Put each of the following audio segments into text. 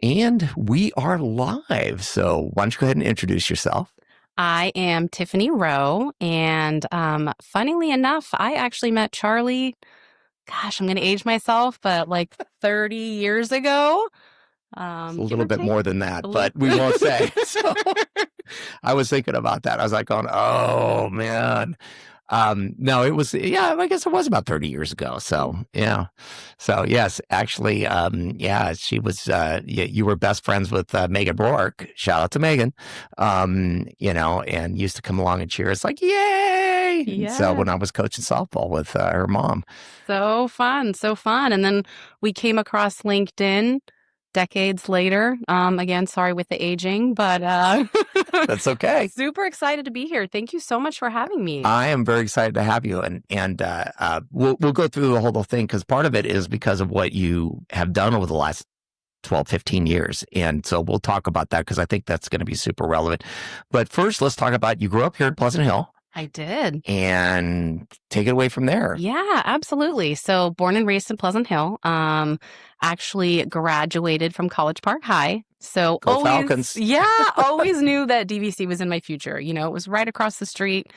And we are live. So why don't you go ahead and introduce yourself? I am Tiffany Rowe, and funnily enough, I actually met Charlie, gosh, I'm going to age myself, but like 30 years ago, It's a give little or bit take. more than that, A little. but we won't say. So I was thinking about that. I was like going, oh man. No, it was, yeah, I guess it was about 30 years ago. So, yeah. So, yes, actually, yeah, she was, you were best friends with Megan Rourke. Shout out to Megan, and used to come along and cheer us like, yay. And so Yeah. when I was coaching softball with her mom. So fun, so fun. And then we came across LinkedIn decades later. Again, sorry with the aging, but That's okay. super excited to be here. Thank you so much for having me. I am very excited to have you, and we'll go through the whole thing because part of it is because of what you have done over the last 12, 15 years. And so we'll talk about that because I think that's going to be super relevant. But first, let's talk about you grew up here in Pleasant Hill. I did. And take it away from there. Yeah, absolutely. So born and raised in Pleasant Hill, actually graduated from College Park High. So Go always, Falcons. yeah, always knew that DVC was in my future. It was right across the street.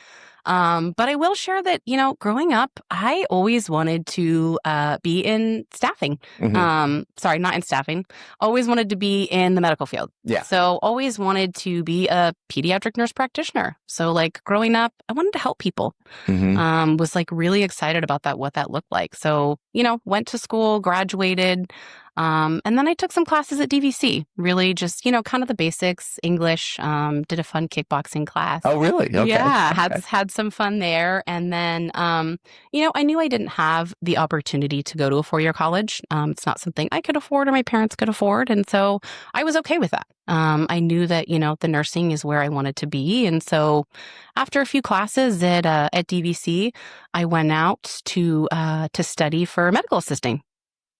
But I will share that, growing up, I always wanted to be in staffing. Mm-hmm. Sorry, not in staffing. Always wanted to be in the medical field. Yeah. So always wanted to be a pediatric nurse practitioner. So like growing up, I wanted to help people. Mm-hmm. Was like really excited about that, what that looked like. So, went to school, graduated. And then I took some classes at DVC, really just, kind of the basics, English, did a fun kickboxing class. Oh, really? Okay. Yeah, Okay. had some fun there. And then, I knew I didn't have the opportunity to go to a 4-year college. It's not something I could afford or my parents could afford. And so I was okay with that. I knew that, the nursing is where I wanted to be. And so after a few classes at DVC, I went out to study for medical assisting.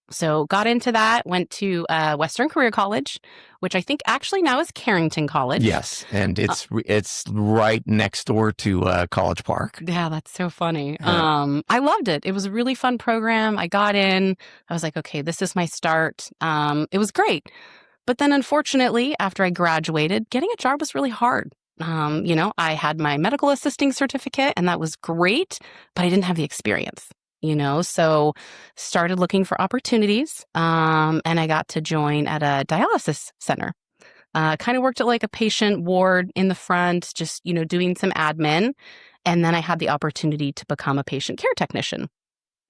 So got into that, went to Western Career College, which I think actually now is Carrington College. Yes, and it's right next door to College Park. Yeah, that's so funny. I loved it. It was a really fun program. I got in. I was like, okay, this is my start. It was great. But then unfortunately, after I graduated, getting a job was really hard. I had my medical assisting certificate and that was great, but I didn't have the experience. So started looking for opportunities, and I got to join at a dialysis center. Kind of worked at like a patient ward in the front, just, doing some admin. And then I had the opportunity to become a patient care technician,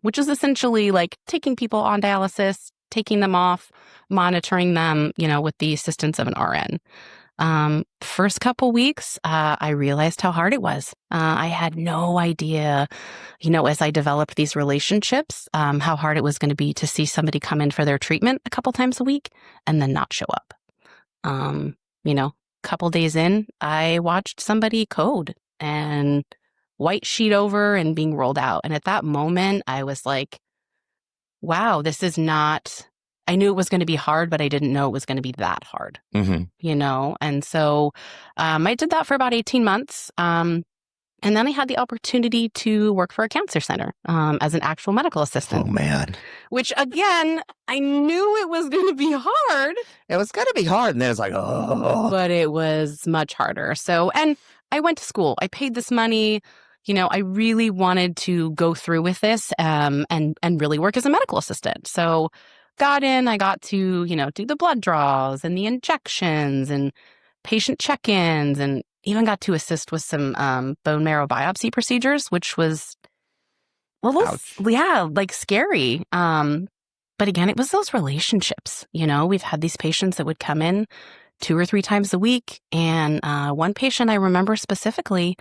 which is essentially like taking people on dialysis, taking them off, monitoring them, with the assistance of an RN. First couple weeks, I realized how hard it was. I had no idea, as I developed these relationships, how hard it was going to be to see somebody come in for their treatment a couple times a week and then not show up. Couple days in, I watched somebody code and white sheet over and being rolled out. And at that moment, I was like, wow, this is not... I knew it was going to be hard, but I didn't know it was going to be that hard, And so I did that for about 18 months. And then I had the opportunity to work for a cancer center as an actual medical assistant. Oh, man. Which, again, I knew it was going to be hard. It was going to be hard. And then it's like, oh. But it was much harder. So, and I went to school. I paid this money. I really wanted to go through with this and really work as a medical assistant. So got in, I got to, do the blood draws and the injections and patient check-ins and even got to assist with some bone marrow biopsy procedures, which was, like scary. But again, it was those relationships. We've had these patients that would come in 2 or 3 times a week. And one patient I remember specifically,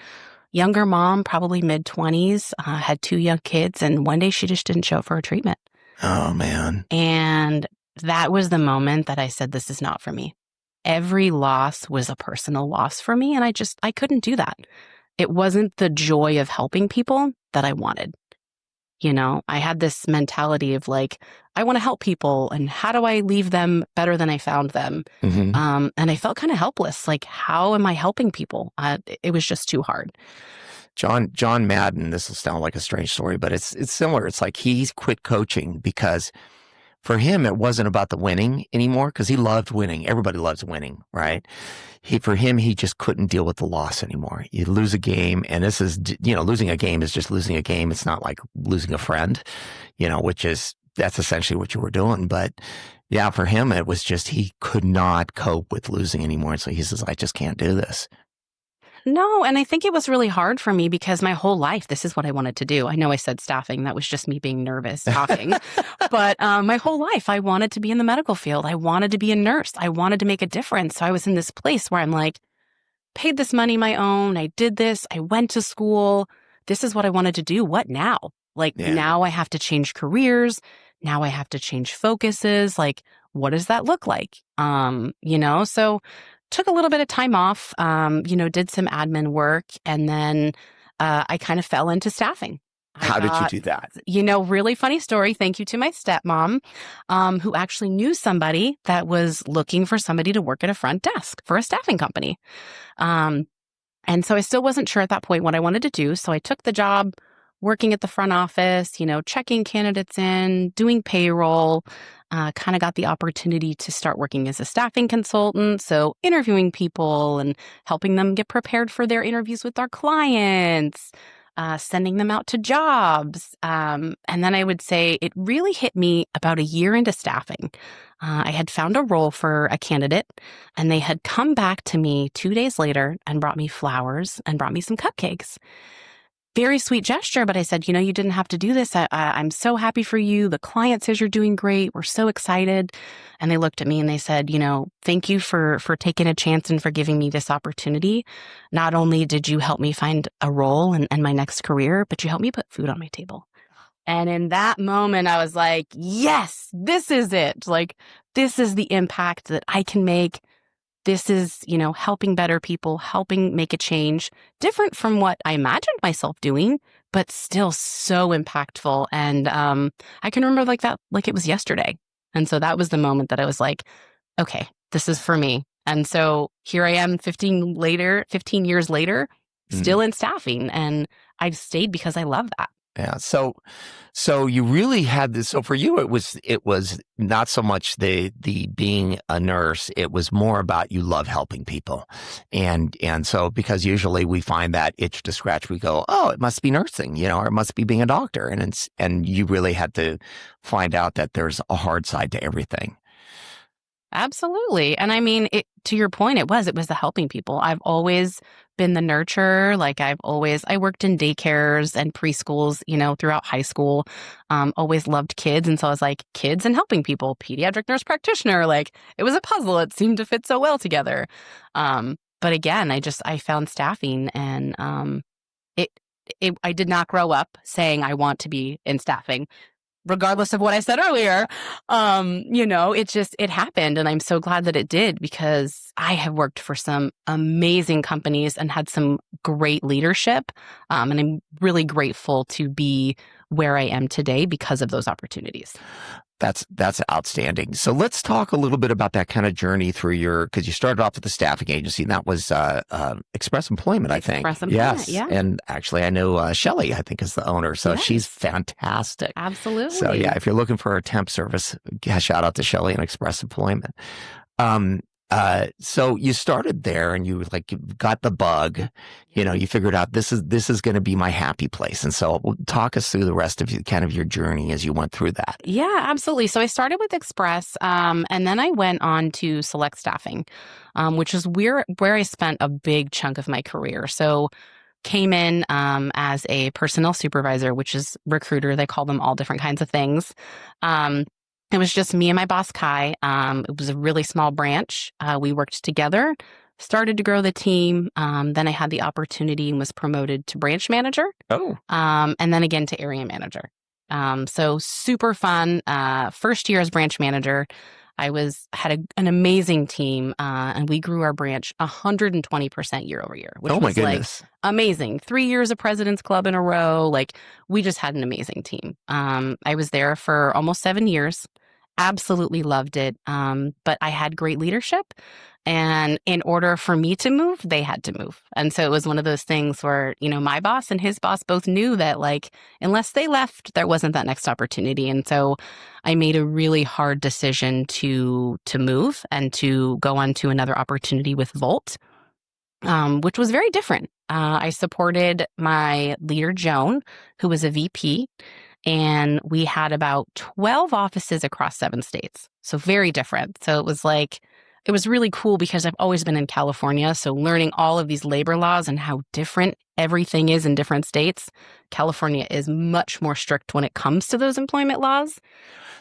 younger mom, probably mid-20s, had 2 young kids. And one day she just didn't show up for her treatment. Oh, man. And that was the moment that I said, this is not for me. Every loss was a personal loss for me. And I couldn't do that. It wasn't the joy of helping people that I wanted. I had this mentality of like, I want to help people. And how do I leave them better than I found them? Mm-hmm. And I felt kind of helpless. Like, how am I helping people? It was just too hard. John Madden, this will sound like a strange story, but it's similar. It's like he's quit coaching because for him, it wasn't about the winning anymore because he loved winning. Everybody loves winning, right? For him, he just couldn't deal with the loss anymore. You lose a game, and this is, losing a game is just losing a game. It's not like losing a friend, that's essentially what you were doing. But yeah, for him, it was just, he could not cope with losing anymore. So he says, I just can't do this. No, and I think it was really hard for me because my whole life, this is what I wanted to do. I know I said staffing. That was just me being nervous talking. But my whole life, I wanted to be in the medical field. I wanted to be a nurse. I wanted to make a difference. So I was in this place where I'm like, paid this money my own. I did this. I went to school. This is what I wanted to do. What now? Now I have to change careers. Now I have to change focuses. What does that look like? So took a little bit of time off, did some admin work, and then I kind of fell into staffing. How did you do that? Really funny story. Thank you to my stepmom, who actually knew somebody that was looking for somebody to work at a front desk for a staffing company. And so I still wasn't sure at that point what I wanted to do. So I took the job working at the front office, checking candidates in, doing payroll, kind of got the opportunity to start working as a staffing consultant. So interviewing people and helping them get prepared for their interviews with our clients, sending them out to jobs. And then I would say it really hit me about a year into staffing. I had found a role for a candidate, and they had come back to me 2 days later and brought me flowers and brought me some cupcakes. Very sweet gesture, but I said, you didn't have to do this. I'm so happy for you. The client says you're doing great. We're so excited. And they looked at me and they said, thank you for taking a chance and for giving me this opportunity. Not only did you help me find a role and my next career, but you helped me put food on my table. And in that moment, I was like, yes, this is it. This is the impact that I can make. This is, helping better people, helping make a change, different from what I imagined myself doing, but still so impactful. And I can remember that, like it was yesterday. And so that was the moment that I was like, okay, this is for me. And so here I am 15 years later, still in staffing. And I've stayed because I love that. Yeah. So you really had this. So for you, it was not so much the being a nurse. It was more about you love helping people. And so because usually we find that itch to scratch, we go, oh, it must be nursing, or it must be being a doctor. And you really had to find out that there's a hard side to everything. Absolutely. And I mean, to your point, it was the helping people. I've always been the nurturer. I worked in daycares and preschools, throughout high school, always loved kids. And so I was like, kids and helping people, pediatric nurse practitioner, it was a puzzle. It seemed to fit so well together. But again, I found staffing, and I did not grow up saying I want to be in staffing. Regardless of what I said earlier, it happened. And I'm so glad that it did, because I have worked for some amazing companies and had some great leadership. And I'm really grateful to be where I am today because of those opportunities. That's outstanding. So let's talk a little bit about that kind of journey through because you started off with the staffing agency, and that was Express Employment, I think. Express Employment, yes. Yeah. And actually, I know Shelly, I think, is the owner. So yes. She's fantastic. Absolutely. So yeah, if you're looking for a temp service, shout out to Shelly and Express Employment. So you started there, and you got the bug, you figured out this is going to be my happy place. And so talk us through the rest of your journey as you went through that. Yeah, absolutely. So I started with Express, and then I went on to Select Staffing, which is where I spent a big chunk of my career. So came in as a personnel supervisor, which is recruiter. They call them all different kinds of things. It was just me and my boss, Kai. It was a really small branch. We worked together, started to grow the team. Then I had the opportunity and was promoted to branch manager. Oh. And then again to area manager. So super fun. First year as branch manager, I had an amazing team, and we grew our branch 120% year over year, which oh my was goodness. Amazing. 3 years of President's Club in a row. We just had an amazing team. I was there for almost 7 years. absolutely loved it. But I had great leadership. And in order for me to move, they had to move. And so it was one of those things where, my boss and his boss both knew that, like, unless they left, there wasn't that next opportunity. And so I made a really hard decision to move and to go on to another opportunity with Volt, which was very different. I supported my leader, Joan, who was a VP, and we had about 12 offices across 7 states. So very different. So it was really cool because I've always been in California. So learning all of these labor laws and how different everything is in different states. California is much more strict when it comes to those employment laws.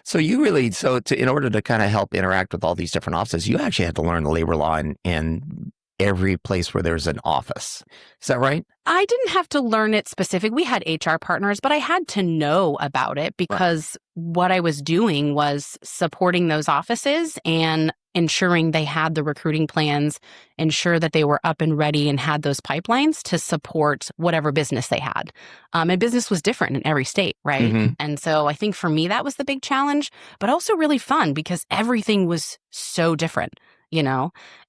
So in order to kind of help interact with all these different offices, you actually had to learn the labor law in every place where there's an office. Is that right? I didn't have to learn it specific. We had HR partners, but I had to know about it because what I was doing was supporting those offices and ensuring they had the recruiting plans, ensure that they were up and ready and had those pipelines to support whatever business they had. And business was different in every state, right? Mm-hmm. And so I think for me, that was the big challenge, but also really fun because everything was so different.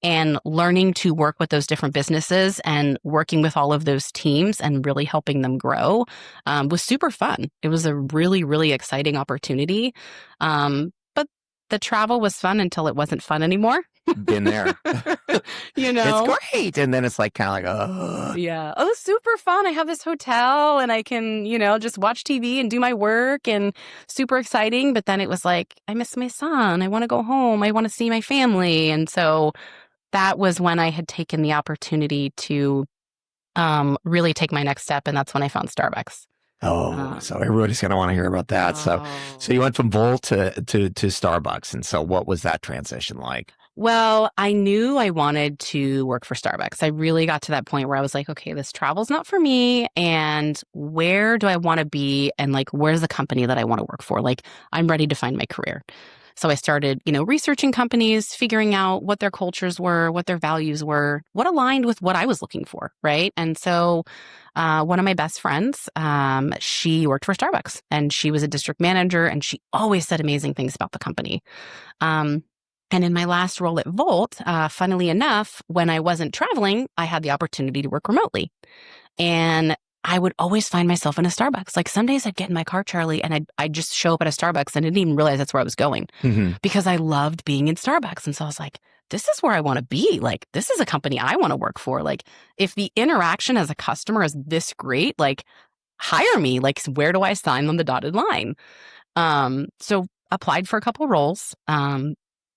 And learning to work with those different businesses and working with all of those teams and really helping them grow was super fun. It was a really, really exciting opportunity. But the travel was fun until it wasn't fun anymore. Been there. It's great. And then it's like kind of like, oh. Yeah. Oh, super fun. I have this hotel and I can, just watch TV and do my work and super exciting. But then it was like, I miss my son. I want to go home. I want to see my family. And so that was when I had taken the opportunity to really take my next step. And that's when I found Starbucks. So everybody's going to want to hear about that. So you went from Volt to Starbucks. And so what was that transition like? Well, I knew I wanted to work for Starbucks. I really got to that point where I was like, okay, this travel's not for me. And where do I want to be? And like, where's the company that I want to work for? Like, I'm ready to find my career. So I started, researching companies, figuring out what their cultures were, what their values were, what aligned with what I was looking for, right? And so one of my best friends, she worked for Starbucks and she was a district manager and she always said amazing things about the company. And in my last role at Volt, funnily enough, when I wasn't traveling, I had the opportunity to work remotely. And I would always find myself in a Starbucks. Like some days I'd get in my car, Charlie, and I'd just show up at a Starbucks and I didn't even realize that's where I was going because I loved being in Starbucks. And so I was like, this is where I want to be. Like, this is a company I want to work for. Like, if the interaction as a customer is this great, like, hire me. Like, where do I sign on the dotted line? So applied for a couple roles,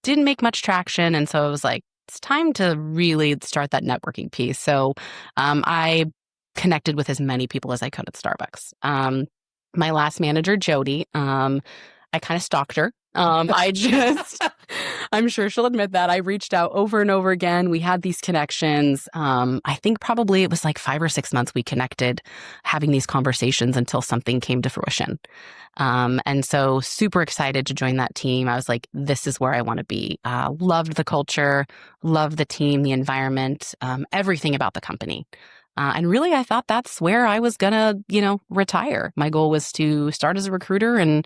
didn't make much traction. And so I was like, it's time to really start that networking piece. So I connected with as many people as I could at Starbucks. My last manager, Jody, I kind of stalked her. I'm sure she'll admit that. I reached out over and over again. We had these connections. I think probably it was like 5 or 6 months we connected, having these conversations until something came to fruition. And so super excited to join that team. I was like, this is where I want to be. Loved the culture, loved the team, the environment, everything about the company. And really, I thought that's where I was going to, retire. My goal was to start as a recruiter and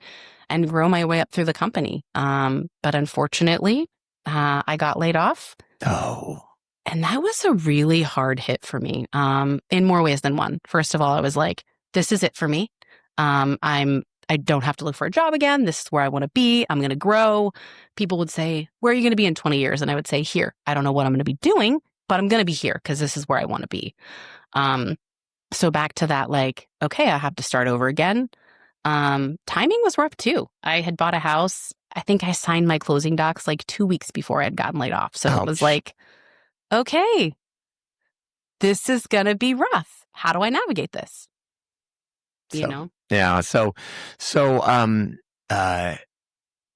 grow my way up through the company. But unfortunately, I got laid off. Oh. And that was a really hard hit for me in more ways than one. First of all, I was like, this is it for me. I don't have to look for a job again. This is where I want to be. I'm going to grow. People would say, where are you going to be in 20 years? And I would say, here. I don't know what I'm going to be doing, but I'm going to be here because this is where I want to be. So back to that, like, okay, I have to start over again. Timing was rough too. I had bought a house. I think I signed my closing docs like 2 weeks before I had gotten laid off. So It was like, okay, this is going to be rough. How do I navigate this? Yeah.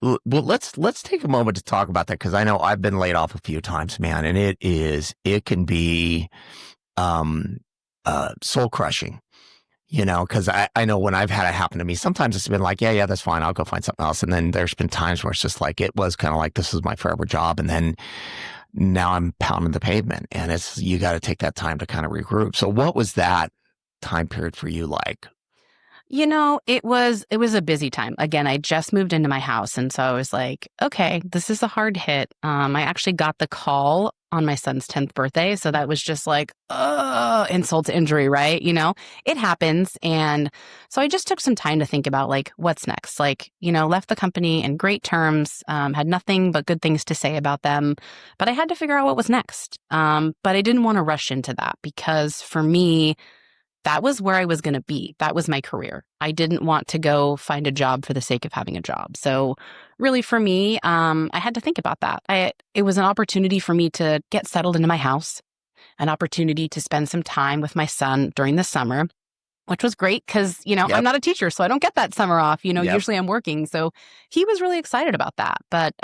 Well, let's take a moment to talk about that because I know I've been laid off a few times, man, and it can be soul crushing. Because I know when I've had it happen to me, sometimes it's been like, yeah, that's fine. I'll go find something else. And then there's been times where it's just like, it was kind of like, this is my forever job. And then now I'm pounding the pavement and you got to take that time to kind of regroup. So what was that time period for you like? It was a busy time. Again, I just moved into my house. And so I was like, okay, this is a hard hit. I actually got the call on my son's 10th birthday. So that was just like, insult to injury, right? It happens. And so I just took some time to think about like, what's next? Like, left the company in great terms, had nothing but good things to say about them, but I had to figure out what was next. But I didn't want to rush into that because for me, that was where I was going to be. That was my career. I didn't want to go find a job for the sake of having a job. So really for me, I had to think about that. It was an opportunity for me to get settled into my house, an opportunity to spend some time with my son during the summer, which was great because, Yep. I'm not a teacher, so I don't get that summer off. Yep. Usually I'm working. So he was really excited about that. But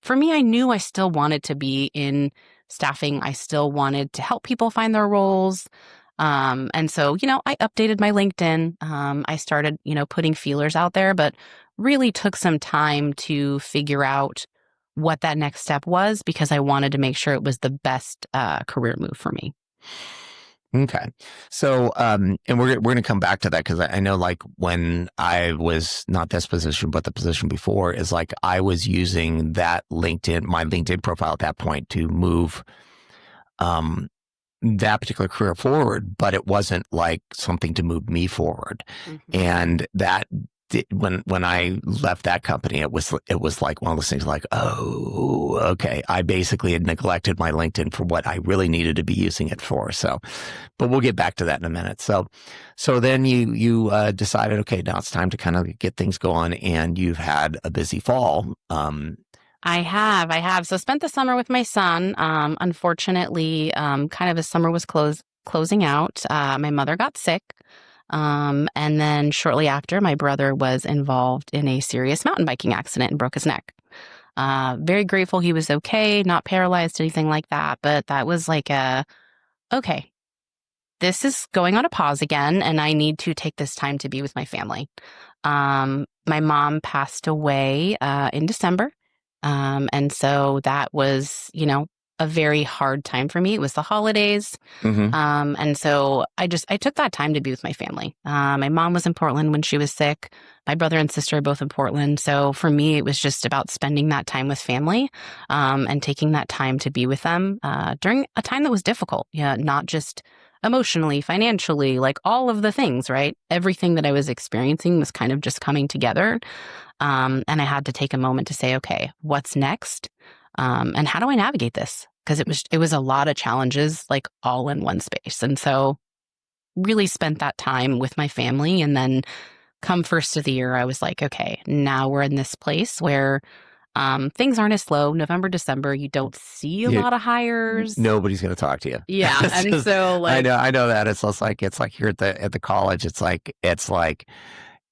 for me, I knew I still wanted to be in staffing. I still wanted to help people find their roles. And so, I updated my LinkedIn. I started, putting feelers out there, but really took some time to figure out what that next step was because I wanted to make sure it was the best career move for me. Okay. So, and we're going to come back to that because I know like when I was not this position, but the position before is like I was using that my LinkedIn profile at that point to move that particular career forward, but it wasn't like something to move me forward. Mm-hmm. And that when I left that company, it was like one of those things like, oh, okay. I basically had neglected my LinkedIn for what I really needed to be using it for. So, but we'll get back to that in a minute. So then you decided, okay, now it's time to kind of get things going, and you've had a busy fall. I have. So spent the summer with my son. Unfortunately, kind of as summer was closing out, my mother got sick. And then shortly after, my brother was involved in a serious mountain biking accident and broke his neck. Very grateful he was okay, not paralyzed, anything like that. But that was like okay, this is going on a pause again, and I need to take this time to be with my family. My mom passed away in December. And so that was, a very hard time for me. It was the holidays. Mm-hmm. And so I took that time to be with my family. My mom was in Portland when she was sick. My brother and sister are both in Portland. So for me, it was just about spending that time with family, and taking that time to be with them, during a time that was difficult. Yeah. Not just emotionally, financially, like all of the things, right? Everything that I was experiencing was kind of just coming together. And I had to take a moment to say, okay, what's next? And how do I navigate this? Because it was a lot of challenges, like all in one space. And so really spent that time with my family. And then come first of the year, I was like, okay, now we're in this place where things aren't as slow. November, December, you don't see a lot of hires. Nobody's going to talk to you. Yeah. And so like, I know that it's like here at the college, it's like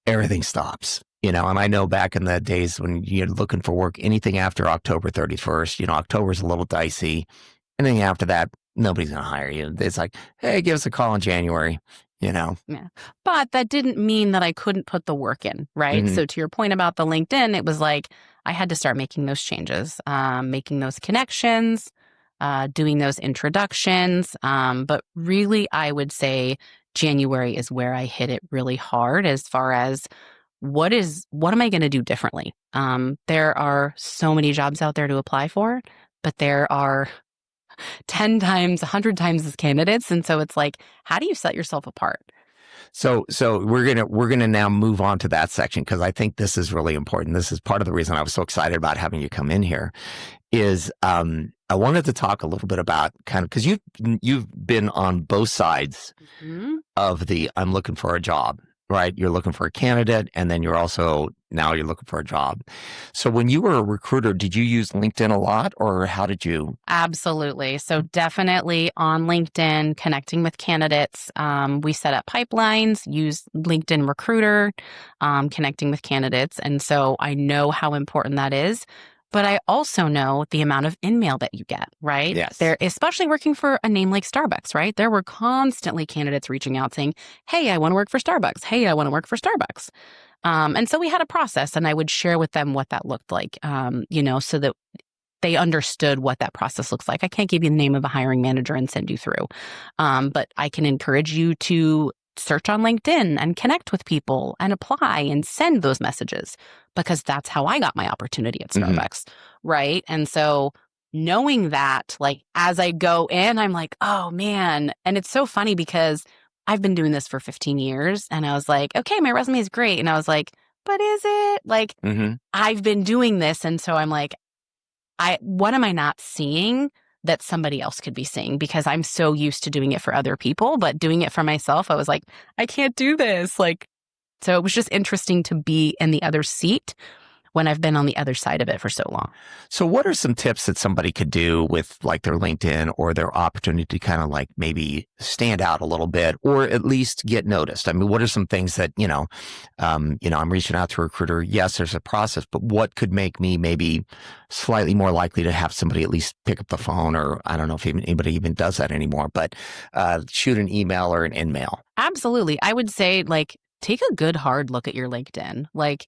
everything stops. And I know back in the days when you're looking for work, anything after October 31st, October's a little dicey. Anything after that, nobody's going to hire you. It's like, hey, give us a call in January, Yeah. But that didn't mean that I couldn't put the work in, right? Mm-hmm. So to your point about the LinkedIn, it was like I had to start making those changes, making those connections, doing those introductions. But really, I would say January is where I hit it really hard as far as what am I going to do differently? There are so many jobs out there to apply for, but there are 10 times, 100 times as candidates. And so it's like, how do you set yourself apart? So we're gonna now move on to that section because I think this is really important. This is part of the reason I was so excited about having you come in here. Is I wanted to talk a little bit about kind of because you've been on both sides mm-hmm. of the I'm looking for a job. Right. You're looking for a candidate, and then you're looking for a job. So when you were a recruiter, did you use LinkedIn a lot, or how did you? Absolutely. So definitely on LinkedIn, connecting with candidates. We set up pipelines, use LinkedIn Recruiter, connecting with candidates. And so I know how important that is. But I also know the amount of in-mail that you get, right? Yes. There, especially working for a name like Starbucks, right? There were constantly candidates reaching out saying, hey, I want to work for Starbucks. Hey, I want to work for Starbucks. And so we had a process, and I would share with them what that looked like, so that they understood what that process looks like. I can't give you the name of a hiring manager and send you through. But I can encourage you to search on LinkedIn and connect with people and apply and send those messages, because that's how I got my opportunity at Starbucks. Right. And so knowing that, like, as I go in, I'm like, oh man. And it's so funny because I've been doing this for 15 years and I was like, okay, my resume is great. And I was like, but is it? Like, I've been doing this. And so I'm like, what am I not seeing that somebody else could be seeing? Because I'm so used to doing it for other people, but doing it for myself, I was like, I can't do this. Like, so it was just interesting to be in the other seat when I've been on the other side of it for so long. So what are some tips that somebody could do with like their LinkedIn or their opportunity to kind of like maybe stand out a little bit or at least get noticed? I mean, what are some things that, I'm reaching out to a recruiter. Yes, there's a process, but what could make me maybe slightly more likely to have somebody at least pick up the phone, or I don't know if anybody even does that anymore, but shoot an email or an in-mail? Absolutely. I would say, like, take a good hard look at your LinkedIn. Like,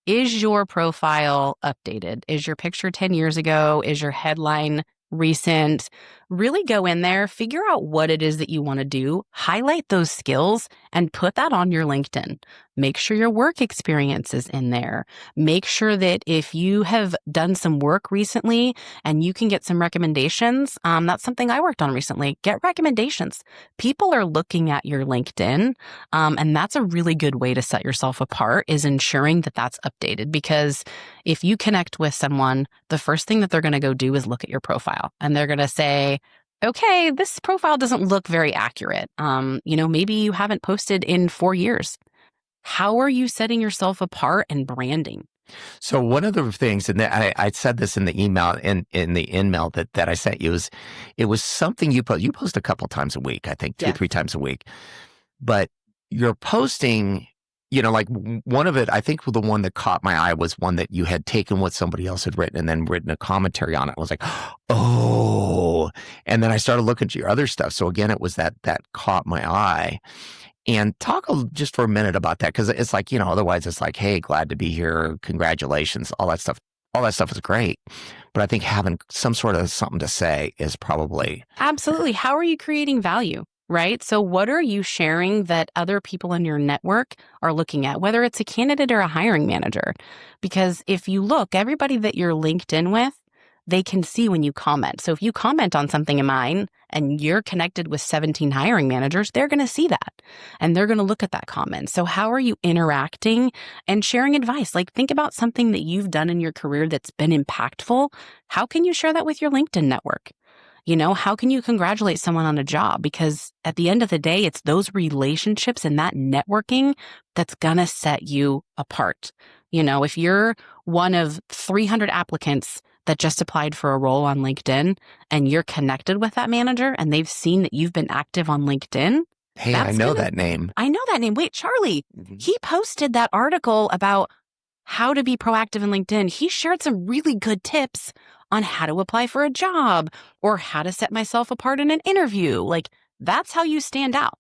is your profile updated? Is your picture 10 years ago? Is your headline recent? Really go in there, figure out what it is that you want to do, highlight those skills, and put that on your LinkedIn. Make sure your work experience is in there. Make sure that if you have done some work recently and you can get some recommendations, that's something I worked on recently. Get recommendations. People are looking at your LinkedIn, and that's a really good way to set yourself apart, is ensuring that that's updated. Because if you connect with someone, the first thing that they're going to go do is look at your profile, and they're going to say, okay, this profile doesn't look very accurate. Maybe you haven't posted in 4 years. How are you setting yourself apart and branding? So one of the things, and I said this in the email, in the in-mail that I sent you, is it was something you post. You post a couple times a week, I think 2-3 times a week, but you're posting, like one of it, I think the one that caught my eye was one that you had taken what somebody else had written and then written a commentary on it. I was like, oh, and then I started looking at your other stuff. So again, it was that caught my eye. And talk just for a minute about that, because it's like, otherwise it's like, hey, glad to be here, congratulations, all that stuff. All that stuff is great. But I think having some sort of something to say is probably... Absolutely. How are you creating value, right? So what are you sharing that other people in your network are looking at, whether it's a candidate or a hiring manager? Because if you look, everybody that you're linked in with, they can see when you comment. So if you comment on something of mine and you're connected with 17 hiring managers, they're going to see that and they're going to look at that comment. So how are you interacting and sharing advice? Like, think about something that you've done in your career that's been impactful. How can you share that with your LinkedIn network? How can you congratulate someone on a job? Because at the end of the day, it's those relationships and that networking that's going to set you apart. If you're one of 300 applicants that just applied for a role on LinkedIn and you're connected with that manager and they've seen that you've been active on LinkedIn. Hey, I know that name. I know that name. Wait, Charlie, he posted that article about how to be proactive in LinkedIn. He shared some really good tips on how to apply for a job or how to set myself apart in an interview. Like, that's how you stand out.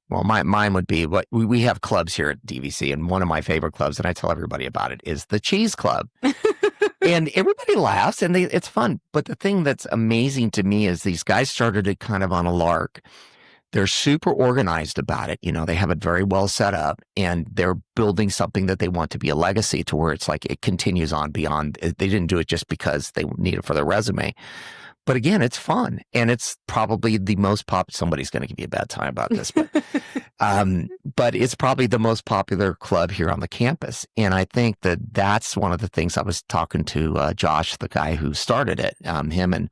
Well, mine would be what we have clubs here at DVC, and one of my favorite clubs, and I tell everybody about it, is the Cheese Club. And everybody laughs and it's fun. But the thing that's amazing to me is these guys started it kind of on a lark. They're super organized about it. They have it very well set up, and they're building something that they want to be a legacy, to where it's like it continues on beyond. They didn't do it just because they need it for their resume. But again, it's fun, and it's probably the most somebody's going to give you a bad time about this, but it's probably the most popular club here on the campus. And I think that's one of the things. I was talking to Josh, the guy who started it, him and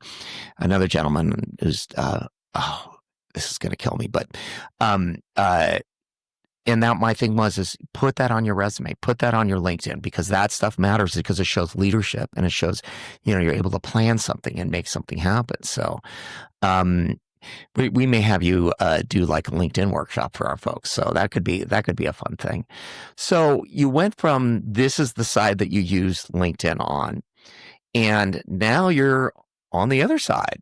another gentleman who's, this is going to kill me, but and that my thing is put that on your resume, put that on your LinkedIn, because that stuff matters, because it shows leadership and it shows, you're able to plan something and make something happen. So, we may have you do like a LinkedIn workshop for our folks. So that could be a fun thing. So you went from, this is the side that you use LinkedIn on, and now you're on the other side.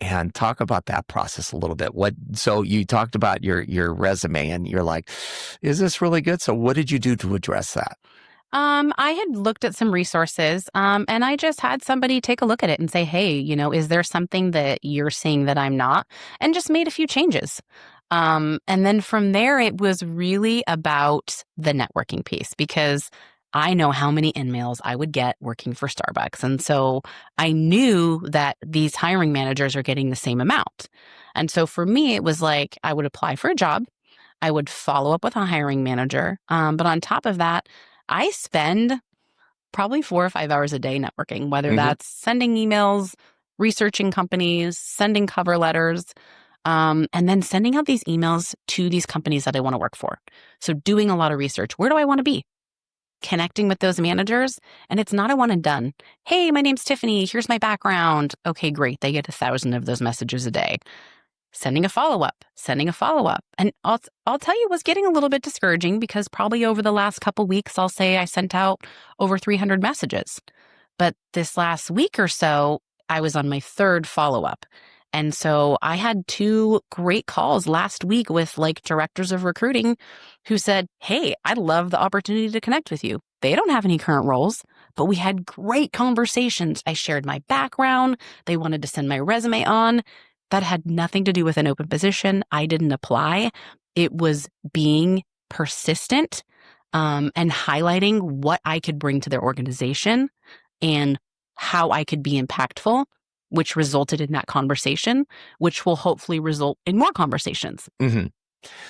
And talk about that process a little bit. So you talked about your resume, and you're like, is this really good? So what did you do to address that? I had looked at some resources, and I just had somebody take a look at it and say, hey, is there something that you're seeing that I'm not? And just made a few changes. And then from there, it was really about the networking piece because I know how many emails I would get working for Starbucks. And so I knew that these hiring managers are getting the same amount. And so for me, it was like I would apply for a job. I would follow up with a hiring manager. But on top of that, I spend probably 4 or 5 hours a day networking, whether that's sending emails, researching companies, sending cover letters, and then sending out these emails to these companies that I want to work for. So doing a lot of research. Where do I want to be? Connecting with those managers. And it's not a one and done. Hey, my name's Tiffany. Here's my background. Okay, great. They get 1,000 of those messages a day. Sending a follow-up. And I'll tell you, it was getting a little bit discouraging because probably over the last couple weeks, I'll say I sent out over 300 messages. But this last week or so, I was on my third follow-up. And so I had 2 great calls last week with like directors of recruiting who said, hey, I'd love the opportunity to connect with you. They don't have any current roles, but we had great conversations. I shared my background. They wanted to send my resume on. That had nothing to do with an open position. I didn't apply. It was being persistent and highlighting what I could bring to their organization and how I could be impactful, which resulted in that conversation, which will hopefully result in more conversations.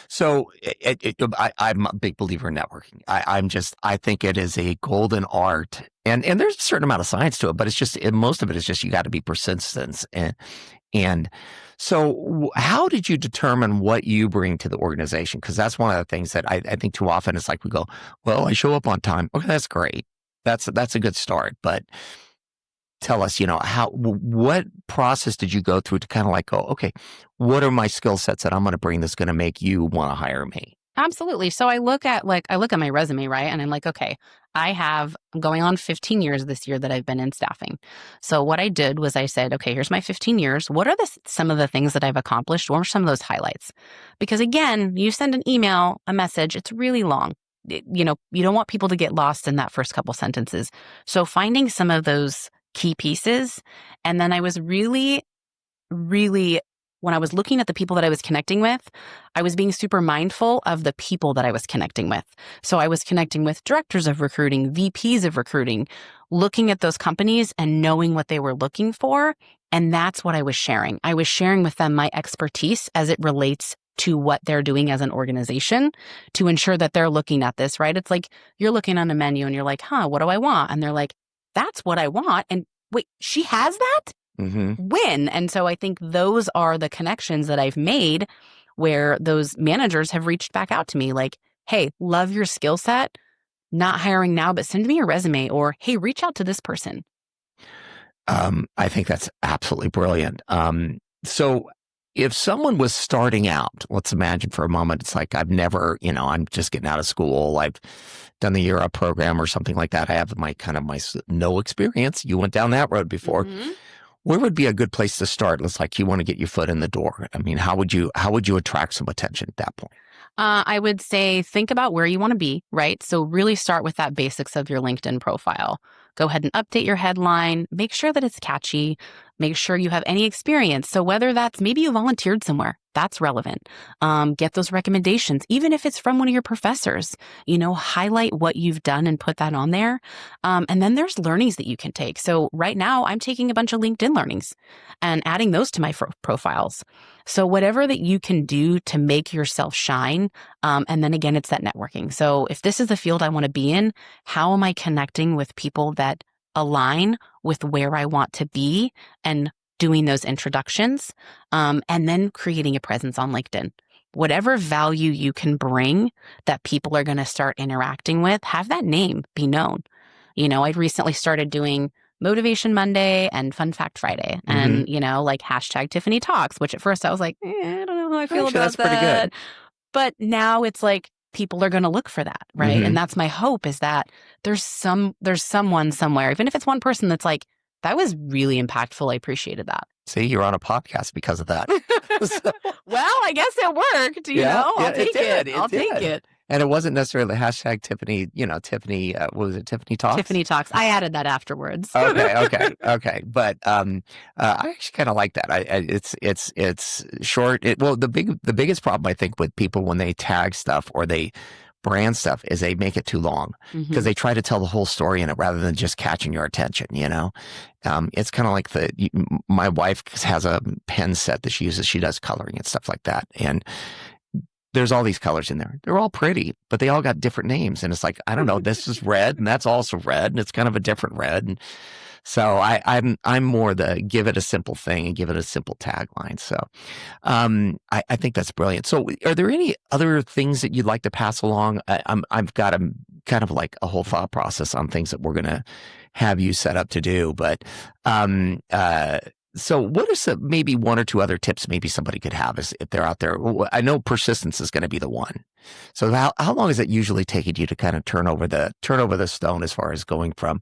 So I'm a big believer in networking. I think it is a golden art, and there's a certain amount of science to it, but it's just most of it is just you got to be persistent. And so how did you determine what you bring to the organization? Because that's one of the things that I think too often it's like we go, well, I show up on time. Okay, that's great. That's a good start, but tell us, what process did you go through to kind of like go, okay, what are my skill sets that I'm going to bring that's going to make you want to hire me? Absolutely. So I look at my resume, right? And I'm like, okay, I'm going on 15 years this year that I've been in staffing. So what I did was I said, okay, here's my 15 years. What are some of the things that I've accomplished? What are some of those highlights? Because again, you send an email, a message, it's really long. You don't want people to get lost in that first couple sentences. So finding some of those key pieces. And then I was really, really, when I was looking at the people that I was connecting with, I was being super mindful of the people that I was connecting with. So I was connecting with directors of recruiting, VPs of recruiting, looking at those companies and knowing what they were looking for. And that's what I was sharing. I was sharing with them my expertise as it relates to what they're doing as an organization to ensure that they're looking at this, right? It's like you're looking on a menu and you're like, what do I want? And they're like, that's what I want. And wait, she has that? When? And so I think those are the connections that I've made where those managers have reached back out to me like, hey, love your skill set, not hiring now, but send me your resume, or hey, reach out to this person. I think that's absolutely brilliant. So if someone was starting out, let's imagine for a moment, it's like, I've never, I'm just getting out of school. I've done the year up program or something like that. I have my no experience. You went down that road before. Where would be a good place to start? It's like you want to get your foot in the door. I mean, how would you attract some attention at that point? I would say think about where you want to be, right? So really start with that basics of your LinkedIn profile. Go ahead and update your headline. Make sure that it's catchy. Make sure you have any experience. So whether that's maybe you volunteered somewhere, that's relevant. Get those recommendations, even if it's from one of your professors. Highlight what you've done and put that on there. And then there's learnings that you can take. So right now, I'm taking a bunch of LinkedIn learnings and adding those to my profiles. So whatever that you can do to make yourself shine. And then again, it's that networking. So if this is the field I want to be in, how am I connecting with people that align with where I want to be and doing those introductions, and then creating a presence on LinkedIn. Whatever value you can bring that people are going to start interacting with, have that name be known. I recently started doing Motivation Monday and Fun Fact Friday and, like hashtag Tiffany Talks, which at first I was like, I don't know how I feel about that's that. Pretty good. But now it's like, people are going to look for that, right? And that's my hope is that there's someone somewhere, even if it's one person that's like, that was really impactful. I appreciated that. See, you're on a podcast because of that. Well, I guess it worked, I'll take it. I'll take it. And it wasn't necessarily hashtag Tiffany, Tiffany, what was it, Tiffany Talks? Tiffany Talks. I added that afterwards. Okay. But I actually kind of like that. It's short. Well, the biggest problem I think with people when they tag stuff or they brand stuff is they make it too long because they try to tell the whole story in it rather than just catching your attention. It's kind of like my wife has a pen set that she uses. She does coloring and stuff like that, and there's all these colors in there. They're all pretty, but they all got different names. And it's like, I don't know, this is red and that's also red and it's kind of a different red. And so I'm more the give it a simple thing and give it a simple tagline. So I think that's brilliant. So are there any other things that you'd like to pass along? I've got a kind of like a whole thought process on things that we're going to have you set up to do. But so what are maybe one or two other tips maybe somebody could have if they're out there? I know persistence is going to be the one. So how long is it usually taking you to kind of turn over the stone as far as going from,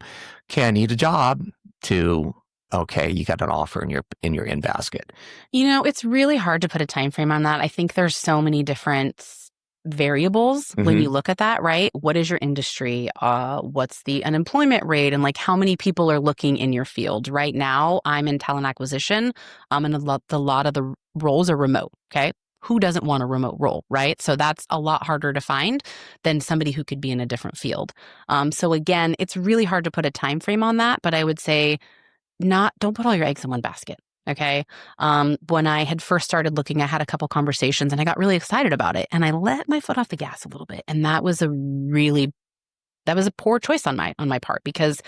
okay, I need a job to, okay, you got an offer in your in basket? It's really hard to put a time frame on that. I think there's so many different variables when you look at that, right? What is your industry? What's the unemployment rate? And like how many people are looking in your field? Right now, I'm in talent acquisition, and a lot of the roles are remote, okay? Who doesn't want a remote role, right? So that's a lot harder to find than somebody who could be in a different field. So again, it's really hard to put a time frame on that, but I would say don't put all your eggs in one basket. Okay. When I had first started looking, I had a couple conversations and I got really excited about it and I let my foot off the gas a little bit. And that was a poor choice on my part because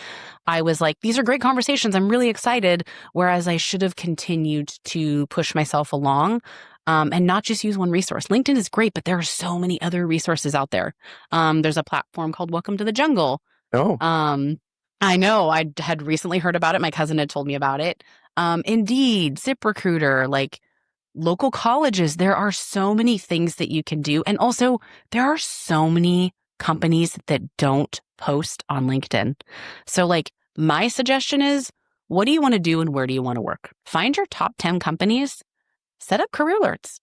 I was like, these are great conversations. I'm really excited. Whereas I should have continued to push myself along. And not just use one resource. LinkedIn is great, but there are so many other resources out there. There's a platform called Welcome to the Jungle. Oh. I know. I had recently heard about it. My cousin had told me about it. Indeed, ZipRecruiter, like local colleges. There are so many things that you can do. And also, there are so many companies that don't post on LinkedIn. So like my suggestion is, what do you want to do and where do you want to work? Find your top 10 companies, set up career alerts.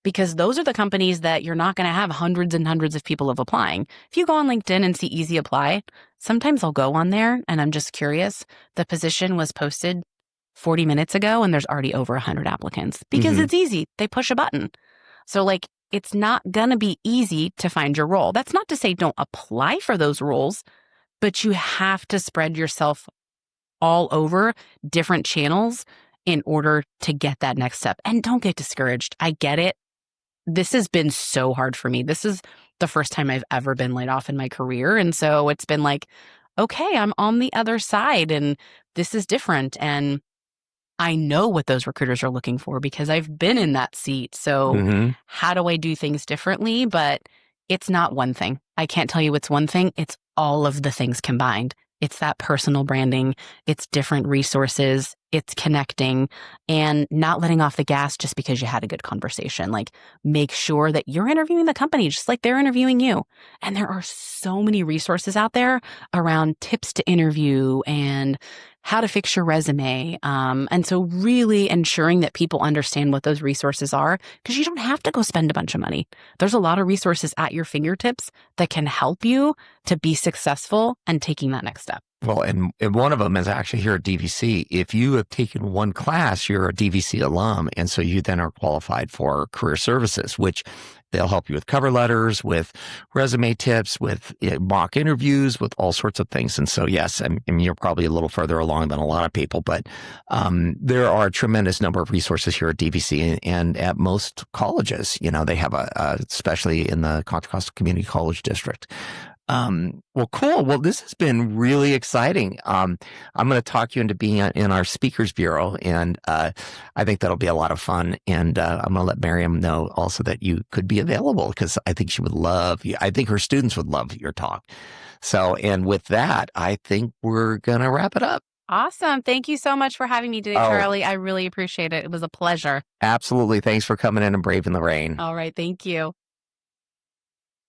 Because those are the companies that you're not going to have hundreds and hundreds of people applying. If you go on LinkedIn and see easy apply, sometimes I'll go on there and I'm just curious. The position was posted 40 minutes ago and there's already over 100 applicants because it's easy. They push a button. So like, it's not going to be easy to find your role. That's not to say don't apply for those roles, but you have to spread yourself all over different channels in order to get that next step. And don't get discouraged. I get it. This has been so hard for me. This is the first time I've ever been laid off in my career. And so it's been like, okay, I'm on the other side and this is different. And I know what those recruiters are looking for because I've been in that seat. So how do I do things differently? But it's not one thing. I can't tell you it's one thing. It's all of the things combined. It's that personal branding. It's different resources. It's connecting and not letting off the gas just because you had a good conversation. Like make sure that you're interviewing the company just like they're interviewing you. And there are so many resources out there around tips to interview and how to fix your resume. And so really ensuring that people understand what those resources are, because you don't have to go spend a bunch of money. There's a lot of resources at your fingertips that can help you to be successful and taking that next step. Well, and one of them is actually here at DVC. If you have taken one class, you're a DVC alum. And so you then are qualified for career services, which they'll help you with cover letters, with resume tips, with mock interviews, with all sorts of things. And so, yes, I mean, you're probably a little further along than a lot of people, but there are a tremendous number of resources here at DVC and at most colleges. They have especially in the Contra Costa Community College District. Well, cool. Well, this has been really exciting. I'm going to talk you into being in our speakers bureau, and I think that'll be a lot of fun. And I'm going to let Miriam know also that you could be available because I think she would love you. I think her students would love your talk. So, and with that, I think we're going to wrap it up. Awesome. Thank you so much for having me today, Charlie. I really appreciate it. It was a pleasure. Absolutely. Thanks for coming in and braving the rain. All right. Thank you.